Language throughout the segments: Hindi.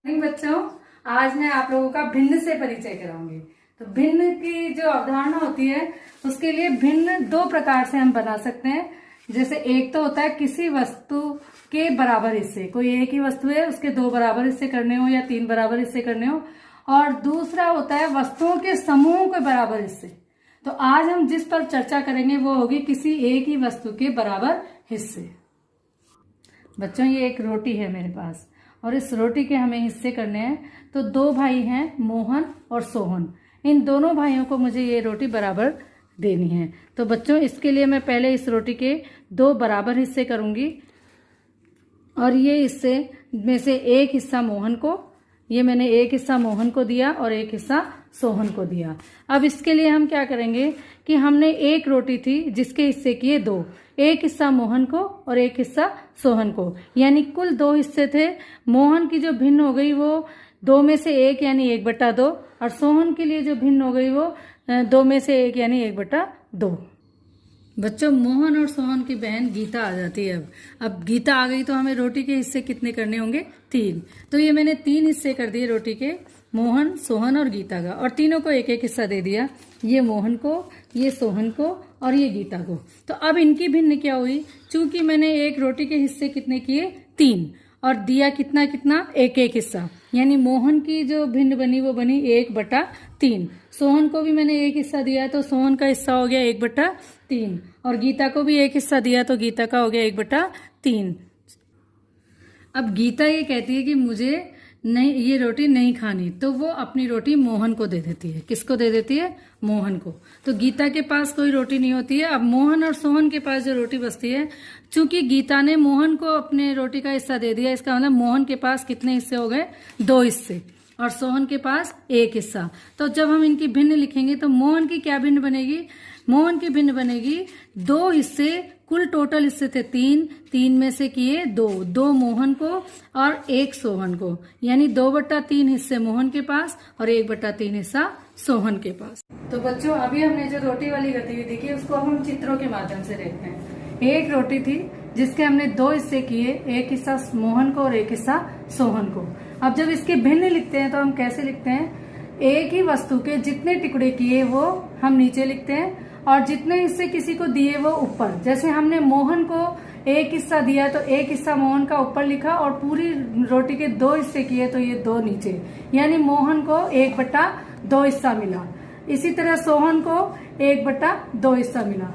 बच्चों, आज मैं आप लोगों का भिन्न से परिचय कराऊंगी। तो भिन्न की जो अवधारणा होती है उसके लिए भिन्न दो प्रकार से हम बना सकते हैं। जैसे एक तो होता है किसी वस्तु के बराबर हिस्से, कोई एक ही वस्तु है उसके दो बराबर हिस्से करने हो या तीन बराबर हिस्से करने हो, और दूसरा होता है वस्तुओं के समूह के बराबर हिस्से। तो आज हम जिस पर चर्चा करेंगे वो होगी किसी एक ही वस्तु के बराबर हिस्से। बच्चों, ये एक रोटी है मेरे पास और इस रोटी के हमें हिस्से करने हैं। तो दो भाई हैं, मोहन और सोहन। इन दोनों भाइयों को मुझे ये रोटी बराबर देनी है। तो बच्चों, इसके लिए मैं पहले इस रोटी के दो बराबर हिस्से करूंगी और ये हिस्से में से एक हिस्सा मोहन को, ये मैंने एक हिस्सा मोहन को दिया और एक हिस्सा सोहन को दिया। अब इसके लिए हम क्या करेंगे कि हमने एक रोटी थी जिसके हिस्से किए दो, एक हिस्सा मोहन को और एक हिस्सा सोहन को, यानी कुल दो हिस्से थे। मोहन की जो भिन्न हो गई वो दो में से एक यानी 1/2, और सोहन के लिए जो भिन्न हो गई वो दो में से एक यानी 1/2। बच्चों, मोहन और सोहन की बहन गीता आ जाती है। अब गीता आ गई तो हमें रोटी के हिस्से कितने करने होंगे? 3। तो ये मैंने 3 हिस्से कर दिए रोटी के, मोहन, सोहन और गीता का, और तीनों को एक एक हिस्सा दे दिया। ये मोहन को, ये सोहन को और ये गीता को। तो अब इनकी भिन्न क्या हुई? चूंकि मैंने एक रोटी के हिस्से कितने किए? 3, और दिया कितना कितना? एक एक हिस्सा। यानी मोहन की जो भिन्न बनी वो बनी 1/3। सोहन को भी मैंने एक हिस्सा दिया तो सोहन का हिस्सा हो गया 1/3, और गीता को भी एक हिस्सा दिया तो गीता का हो गया 1/3। अब गीता ये कहती है कि मुझे नहीं, ये रोटी नहीं खानी, तो वो अपनी रोटी मोहन को दे देती है। किसको दे देती है? मोहन को। तो गीता के पास कोई रोटी नहीं होती है। अब मोहन और सोहन के पास जो रोटी बचती है, चूंकि गीता ने मोहन को अपने रोटी का हिस्सा दे दिया, इसका मतलब मोहन के पास कितने हिस्से हो गए? 2 हिस्से, और सोहन के पास 1 हिस्सा। तो जब हम इनकी भिन्न लिखेंगे तो मोहन की क्या भिन्न बनेगी? मोहन की भिन्न बनेगी 2 हिस्से, कुल टोटल हिस्से थे 3 में से किए 2 मोहन को और 1 सोहन को, यानी 2/3 हिस्से मोहन के पास और 1/3 हिस्सा सोहन के पास। तो बच्चों, अभी हमने जो रोटी वाली गतिविधि की उसको हम चित्रों के माध्यम से देखते हैं। एक रोटी थी जिसके हमने 2 हिस्से किए, एक हिस्सा मोहन को और एक हिस्सा सोहन को। अब जब इसके भिन्न लिखते हैं तो हम कैसे लिखते हैं? एक ही वस्तु के जितने टुकड़े किए वो हम नीचे लिखते हैं और जितने हिस्से किसी को दिए वो ऊपर। जैसे हमने मोहन को एक हिस्सा दिया तो एक हिस्सा मोहन का ऊपर लिखा, और पूरी रोटी के 2 हिस्से किए तो ये 2 नीचे, यानी मोहन को 1/2 हिस्सा मिला। इसी तरह सोहन को 1/2 हिस्सा मिला।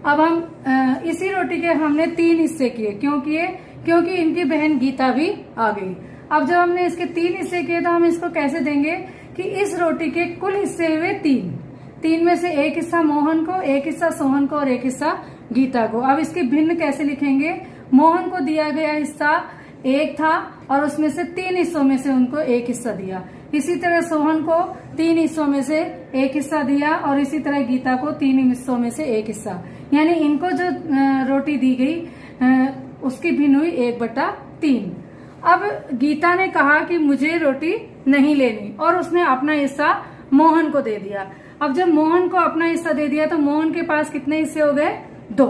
अब हम इसी रोटी के हमने 3 हिस्से किए। क्यों किए? क्योंकि इनकी बहन गीता भी आ गई। अब जब हमने इसके 3 हिस्से किए तो हम इसको कैसे देंगे कि इस रोटी के कुल हिस्से हुए 3 में से 1 हिस्सा मोहन को, 1 हिस्सा सोहन को और 1 हिस्सा गीता को। अब इसके भिन्न कैसे लिखेंगे? मोहन को दिया गया हिस्सा 1 था और उसमें से 3 हिस्सों में से उनको 1 हिस्सा दिया। इसी तरह सोहन को 3 हिस्सों में से 1 हिस्सा दिया, और इसी तरह गीता को 3 हिस्सों में से 1 हिस्सा। यानी इनको जो रोटी दी गई उसकी भिन्न हुई 1/3। अब गीता ने कहा कि मुझे रोटी नहीं लेनी, और उसने अपना हिस्सा मोहन को दे दिया। अब जब मोहन को अपना हिस्सा दे दिया तो मोहन के पास कितने हिस्से हो गए? 2,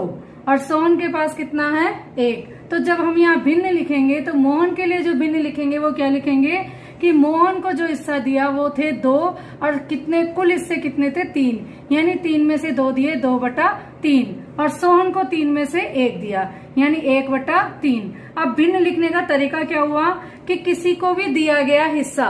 और सोहन के पास कितना है? 1। तो जब हम यहाँ भिन्न लिखेंगे तो मोहन के लिए जो भिन्न लिखेंगे वो क्या लिखेंगे कि मोहन को जो हिस्सा दिया वो थे 2, और कितने कुल हिस्से कितने थे? 3, यानी 3 में से 2 दिए 2/3, और सोहन को 3 में से 1 दिया, यानी 1/3। अब भिन्न लिखने का तरीका क्या हुआ कि किसी को भी दिया गया हिस्सा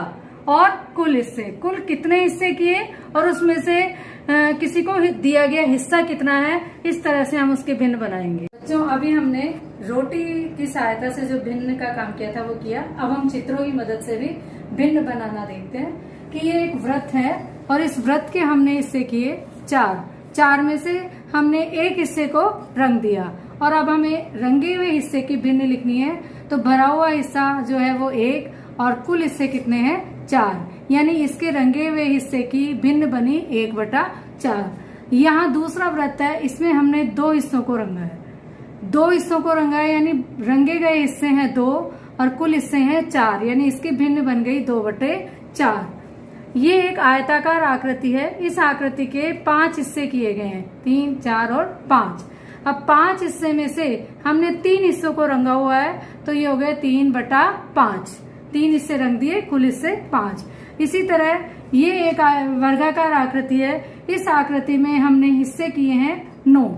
और कुल हिस्से, कुल कितने हिस्से किए और उसमें से किसी को दिया गया हिस्सा कितना है, इस तरह से हम उसके भिन्न बनाएंगे। बच्चों, अभी हमने रोटी की सहायता से जो भिन्न का काम किया था वो किया। अब हम चित्रों की मदद से भी भिन्न बनाना देखते हैं कि ये एक वृत्त है और इस वृत्त के हमने हिस्से किए 4 में से हमने 1 हिस्से को रंग दिया, और अब हमें रंगे हुए हिस्से की भिन्न लिखनी है। तो भरा हुआ हिस्सा जो है वो 1 और कुल हिस्से कितने हैं? 4, यानी इसके रंगे हुए हिस्से की भिन्न बनी 1/4। यहाँ दूसरा वृत्त है, इसमें हमने 2 हिस्सों को रंगा है। 2 हिस्सों को रंगा है, यानी रंगे गए हिस्से हैं 2 और कुल हिस्से हैं 4, यानी इसकी भिन्न बन गई 2/4। ये एक आयताकार आकृति है। इस आकृति के 5 हिस्से किए गए हैं, 3, 4 और 5। अब 5 हिस्से में से हमने 3 हिस्सों को रंगा हुआ है, तो ये हो गए 3/5। 3 हिस्से रंग दिए, कुल हिस्से 5। इसी तरह ये एक वर्गाकार आकृति है। इस आकृति में हमने हिस्से किए हैं 9।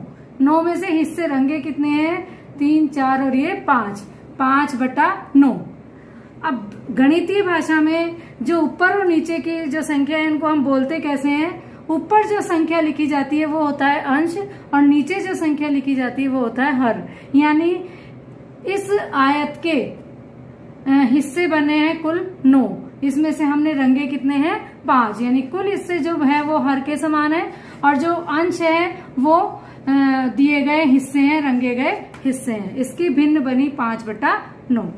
9 में से हिस्से रंगे कितने हैं? 3, 4 और ये 5। 5/9। अब गणितीय भाषा में जो ऊपर और नीचे की जो संख्या है इनको हम बोलते कैसे हैं? ऊपर जो संख्या लिखी जाती है वो होता है अंश, और नीचे जो संख्या लिखी जाती है वो होता है हर। यानी इस आयत के हिस्से बने हैं कुल 9, इसमें से हमने रंगे कितने हैं? 5। यानी कुल हिस्से जो है वो हर के समान है, और जो अंश है वो दिए गए हिस्से हैं, रंगे गए हिस्से हैं। इसकी भिन्न बनी 5/9।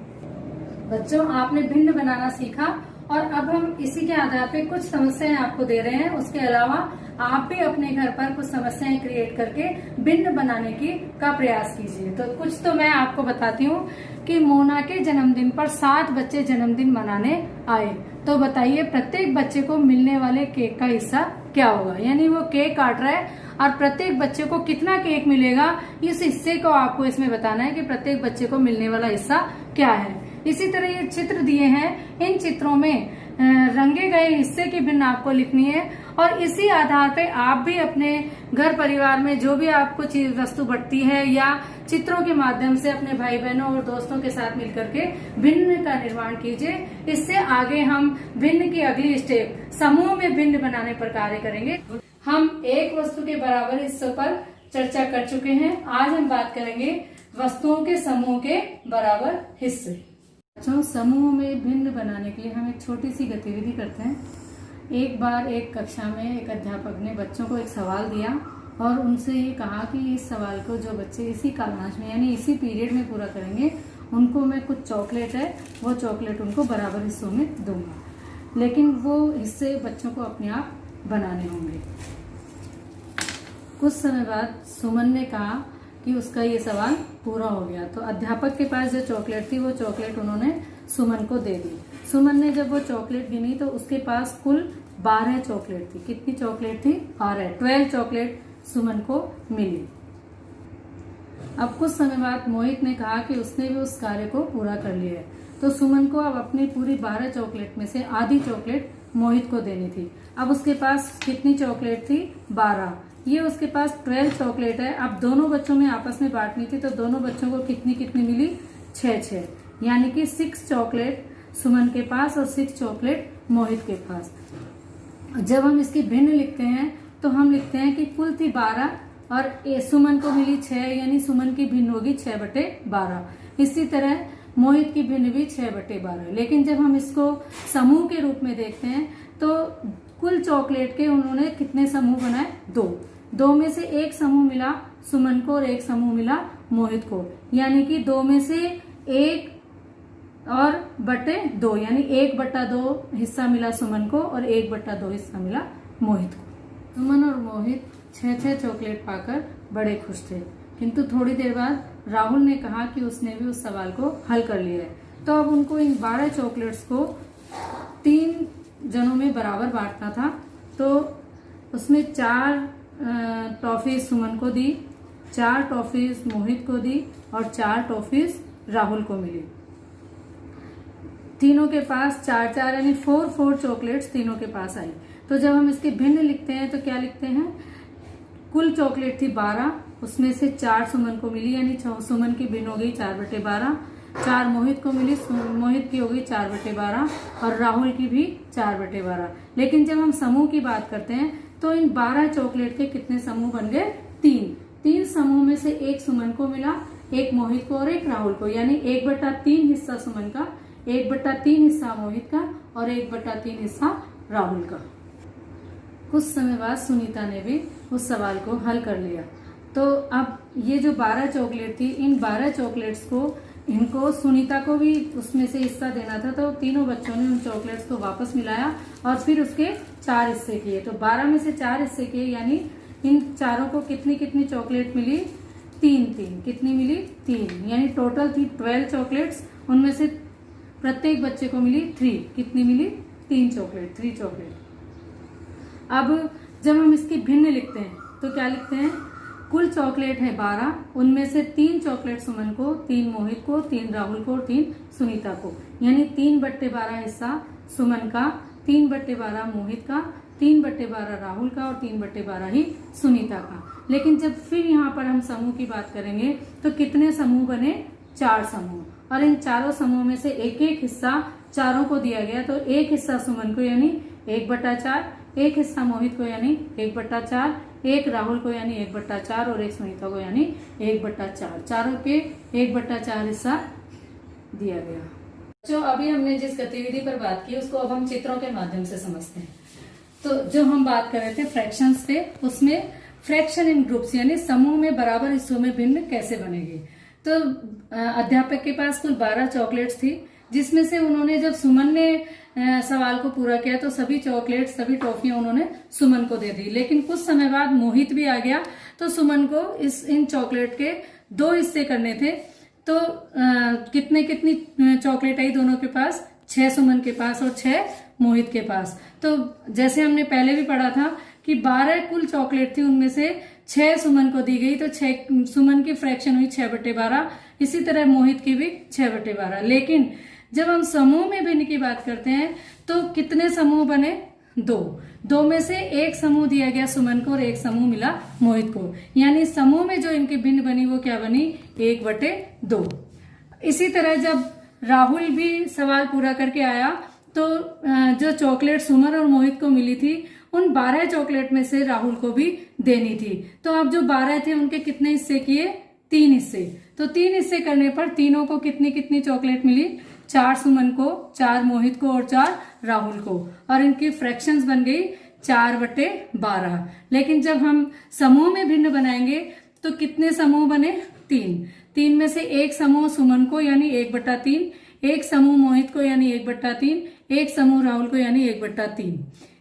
बच्चों, आपने भिन्न बनाना सीखा, और अब हम इसी के आधार पे कुछ समस्याएं आपको दे रहे हैं। उसके अलावा आप भी अपने घर पर कुछ समस्याएं क्रिएट करके भिन्न बनाने का प्रयास कीजिए। तो कुछ तो मैं आपको बताती हूँ कि मोना के जन्मदिन पर 7 बच्चे जन्मदिन मनाने आए। तो बताइए प्रत्येक बच्चे को मिलने वाले केक का हिस्सा क्या होगा? यानी वो केक काट रहा है और प्रत्येक बच्चे को कितना केक मिलेगा, इस हिस्से को आपको इसमें बताना है कि प्रत्येक बच्चे को मिलने वाला हिस्सा क्या है। इसी तरह ये चित्र दिए हैं, इन चित्रों में रंगे गए हिस्से की भिन्न आपको लिखनी है, और इसी आधार पे आप भी अपने घर परिवार में जो भी आपको चीज वस्तु बढ़ती है या चित्रों के माध्यम से अपने भाई बहनों और दोस्तों के साथ मिलकर के भिन्न का निर्माण कीजिए। इससे आगे हम भिन्न की अगली स्टेप समूह में भिन्न बनाने पर कार्य करेंगे। हम एक वस्तु के बराबर हिस्सों पर चर्चा कर चुके हैं। आज हम बात करेंगे वस्तुओं के समूह के बराबर हिस्से। बच्चों, समूह में भिन्न बनाने के लिए हम एक छोटी सी गतिविधि करते हैं। एक बार एक कक्षा में एक अध्यापक ने बच्चों को एक सवाल दिया और उनसे ये कहा कि इस सवाल को जो बच्चे इसी कालांश में यानी इसी पीरियड में पूरा करेंगे उनको मैं कुछ चॉकलेट है वो चॉकलेट उनको बराबर हिस्सों में दूंगा, लेकिन वो हिस्से बच्चों को अपने आप बनाने होंगे। कुछ समय बाद सुमन ने कहा कि उसका ये सवाल पूरा हो गया। तो अध्यापक के पास जो चॉकलेट थी वो चॉकलेट उन्होंने सुमन को दे दी। सुमन ने जब वो चॉकलेट गिनी तो उसके पास कुल 12 चॉकलेट थी। कितनी चॉकलेट थी? 12 चॉकलेट सुमन को मिली। अब कुछ समय बाद मोहित ने कहा कि उसने भी उस कार्य को पूरा कर लिया है, तो सुमन को अब अपनी पूरी 12 चॉकलेट में से आधी चॉकलेट मोहित को देनी थी। अब उसके पास कितनी चॉकलेट थी? 12। ये उसके पास 12 चॉकलेट है। अब दोनों बच्चों में आपस में बांटनी थी, तो दोनों बच्चों को कितनी कितनी मिली? 6, यानी कि 6 चॉकलेट सुमन के पास और 6 चॉकलेट मोहित के पास। जब हम इसकी भिन्न लिखते हैं तो हम लिखते हैं कि कुल थी 12 और सुमन को मिली 6, यानी सुमन की भिन्न होगी 6/12। इसी तरह मोहित की भिन्न भी 6/12। लेकिन जब हम इसको समूह के रूप में देखते हैं तो कुल चॉकलेट के उन्होंने कितने समूह बनाए? 2 में से एक समूह मिला सुमन को और एक समूह मिला मोहित को, यानी कि 2 में से 1 और बटे 2, यानी 1/2 हिस्सा मिला सुमन को और 1/2 हिस्सा मिला मोहित को। सुमन और मोहित 6 चॉकलेट पाकर बड़े खुश थे, किंतु थोड़ी देर बाद राहुल ने कहा कि उसने भी उस सवाल को हल कर लिया है। तो अब उनको इन 12 चॉकलेट्स को 3 जनों में बराबर बांटना था। तो उसमें 4 टॉफीज सुमन को दी, 4 टॉफीज मोहित को दी और 4 टॉफीज राहुल को मिली। तीनों के पास 4 यानी 4 चॉकलेट्स तीनों के पास आई। तो जब हम इसके भिन्न लिखते हैं तो क्या लिखते हैं? कुल चॉकलेट थी 12, उसमें से 4 सुमन को मिली, यानी सुमन की भिन्न हो गई 4/12। 4 मोहित को मिली, मोहित की हो गई 4/12 और राहुल की भी 4/12। लेकिन जब हम समूह की बात करते हैं तो इन 12 चॉकलेट के कितने समूह बन गए? 3 समूह में से एक सुमन को मिला, एक मोहित को और एक राहुल को, यानी 1/3 हिस्सा सुमन का, 1/3 हिस्सा मोहित का और 1/3 हिस्सा राहुल का। कुछ समय बाद सुनीता ने भी उस सवाल को हल कर लिया। तो अब ये जो 12 चॉकलेट थी, इन 12 चॉकलेट्स को इनको सुनीता को भी उसमें से हिस्सा देना था। तो तीनों बच्चों ने उन चॉकलेट्स को वापस मिलाया और फिर उसके 4 हिस्से किए। तो 12 में से 4 हिस्से किए, यानी इन चारों को कितनी कितनी चॉकलेट मिली? 3। कितनी मिली? 3, यानी टोटल थी 12 चॉकलेट्स। उनमें से प्रत्येक बच्चे को मिली 3। कितनी मिली? 3 चॉकलेट। अब जब हम इसकी भिन्न लिखते हैं तो क्या लिखते हैं? कुल चॉकलेट है 12, उनमें से 3 चॉकलेट सुमन को, 3 मोहित को, 3 राहुल को और 3 सुनीता को, यानी 3/12 हिस्सा सुमन का, 3/12 मोहित का, 3/12 राहुल का और 3/12 ही सुनीता का। लेकिन जब फिर यहाँ पर हम समूह की बात करेंगे तो कितने समूह बने? 4 समूह। और इन चारों समूह में से एक एक हिस्सा चारों को दिया गया। तो एक हिस्सा सुमन को यानी 1/4, एक हिस्सा मोहित को यानी 1/4, एक राहुल को यानी 1/4 और एक सुनीता को यानी 1/4। चारों के 1/4 हिस्सा दिया गया। जो अभी हमने जिस गतिविधि पर बात की उसको अब हम चित्रों के माध्यम से समझते हैं। तो जो हम बात कर रहे थे फ्रैक्शंस पे, उसमें फ्रैक्शन इन ग्रुप्स यानी समूह में बराबर हिस्सों में भिन्न कैसे बनेगी। तो अध्यापक के पास कुल 12 चॉकलेट्स थी, जिसमें से उन्होंने जब सुमन ने सवाल को पूरा किया तो सभी चॉकलेट्स, सभी टॉफियां उन्होंने सुमन को दे दी। लेकिन कुछ समय बाद मोहित भी आ गया तो सुमन को इन चॉकलेट के 2 हिस्से करने थे। तो कितनी चॉकलेट आई दोनों के पास? 6 सुमन के पास और 6 मोहित के पास। तो जैसे हमने पहले भी पढ़ा था कि 12 कुल चॉकलेट थी, उनमें से 6 सुमन को दी गई। तो 6 सुमन की फ्रैक्शन हुई 6/12। इसी तरह मोहित की भी 6/12। लेकिन जब हम समूह में भिन्न की बात करते हैं तो कितने समूह बने? 2 में से एक समूह दिया गया सुमन को और एक समूह मिला मोहित को। यानी समूह में जो इनकी भिन्न बनी वो क्या बनी? 1/2। इसी तरह जब राहुल भी सवाल पूरा करके आया तो जो चॉकलेट सुमन और मोहित को मिली थी उन 12 चॉकलेट में से राहुल को भी देनी थी। तो अब जो 12 थे उनके कितने हिस्से किए? 3 हिस्से। तो 3 हिस्से करने पर तीनों को कितनी कितनी चॉकलेट मिली? 4 सुमन को, 4 मोहित को और 4 राहुल को। और इनकी फ्रैक्शंस बन गई 4/12। लेकिन जब हम समूह में भिन्न बनाएंगे तो कितने समूह बने? 3 में से एक समूह सुमन को यानी 1/3, एक समूह मोहित को यानी 1/3, एक समूह राहुल को यानी 1/3।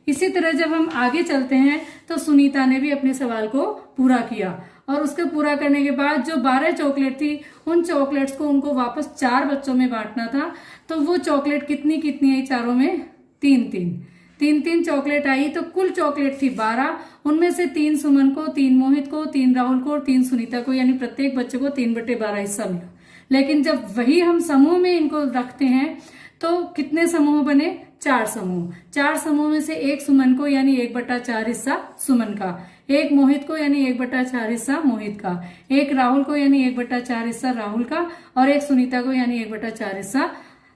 इसी तरह जब हम आगे चलते हैं तो सुनीता ने भी अपने सवाल को पूरा किया और उसके पूरा करने के बाद जो 12 चॉकलेट थी उन चॉकलेट्स को उनको वापस 4 बच्चों में बांटना था। तो वो चॉकलेट कितनी कितनी आई? चारों में 3 चॉकलेट आई। तो कुल चॉकलेट थी 12, उनमें से 3 सुमन को, 3 मोहित को, 3 राहुल को और 3 सुनीता को, यानी प्रत्येक बच्चे को 3/12 हिस्सा मिला। लेकिन जब वही हम समूह में इनको रखते हैं तो कितने समूह बने? 4 समूह। 4 समूह में से एक सुमन को यानी 1/4 हिस्सा सुमन का, एक मोहित को यानी 1/4 हिस्सा मोहित का, एक राहुल को यानी 1/4 हिस्सा राहुल का और एक सुनीता को यानी 1/4 हिस्सा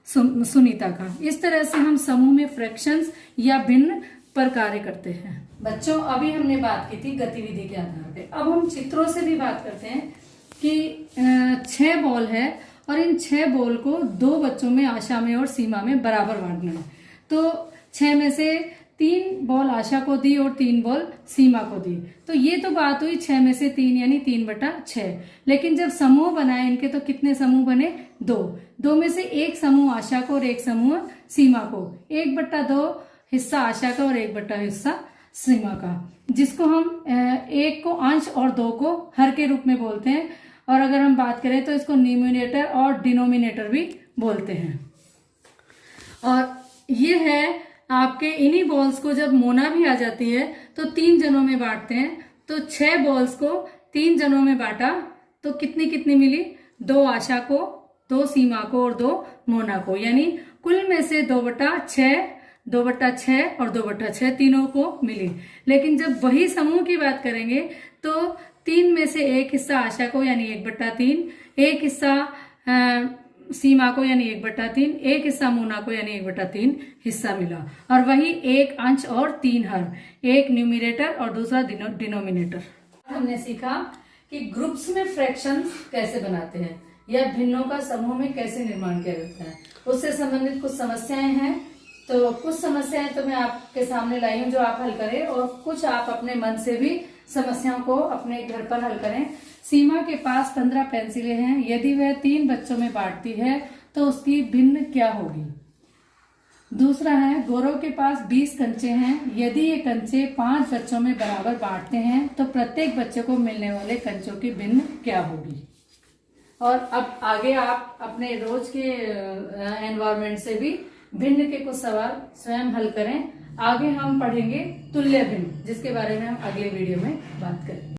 सुनीता का। इस तरह से हम समूह में फ्रैक्शंस या भिन्न पर कार्य करते हैं। बच्चों, अभी हमने बात की थी गतिविधि के आधार पे। अब हम चित्रों से भी बात करते हैं कि 6 बॉल है और इन 6 बॉल को 2 बच्चों में, आशा में और सीमा में बराबर बांटना है। तो 6 में से 3 बॉल आशा को दी और 3 बॉल सीमा को दी। तो ये तो बात हुई 6 में से 3 यानी 3/6। लेकिन जब समूह बनाए इनके तो कितने समूह बने? 2 में से एक समूह आशा को और एक समूह सीमा को, 1/2 हिस्सा आशा का और 1/2 हिस्सा सीमा का, जिसको हम 1 को अंश और 2 को हर के रूप में बोलते हैं। और अगर हम बात करें तो इसको न्यूमिनेटर और डिनोमिनेटर भी बोलते हैं। और ये है आपके इन्हीं बॉल्स को जब मोना भी आ जाती है तो 3 जनों में बांटते हैं। तो 6 बॉल्स को 3 जनों में बांटा तो कितनी कितनी मिली? 2 आशा को, 2 सीमा को और 2 मोना को, यानी कुल में से 2/6, 2/6 और 2/6 तीनों को मिली। लेकिन जब वही समूह की बात करेंगे तो 3 में से एक हिस्सा आशा को यानी 1/3, एक हिस्सा सीमा को यानी 1/3, एक हिस्सा मोना को यानी 1/3 हिस्सा मिला। और वही एक अंश और 3 हर, एक न्यूमिनेटर और दूसरा डिनोमिनेटर। हमने सीखा कि ग्रुप्स में फ्रैक्शंस कैसे बनाते हैं या भिन्नों का समूह में कैसे निर्माण किया जाता है। उससे संबंधित कुछ समस्याएं हैं। तो कुछ समस्याएं तो मैं आपके सामने लाई हूं जो आप हल करें और कुछ आप अपने मन से भी समस्याओं को अपने घर पर हल करें। सीमा के पास 15 पेंसिलें हैं। यदि वह 3 बच्चों में बांटती है तो उसकी भिन्न क्या होगी। दूसरा है, गौरव के पास 20 कंचे हैं। यदि ये कंचे 5 बच्चों में बराबर बांटते हैं तो प्रत्येक बच्चे को मिलने वाले कंचों की भिन्न क्या होगी। और अब आगे आप अपने रोज के एनवायरनमेंट से भी भिन्न के कुछ सवाल स्वयं हल करें। आगे हम पढ़ेंगे तुल्य भिन्न, जिसके बारे में हम अगले वीडियो में बात करेंगे।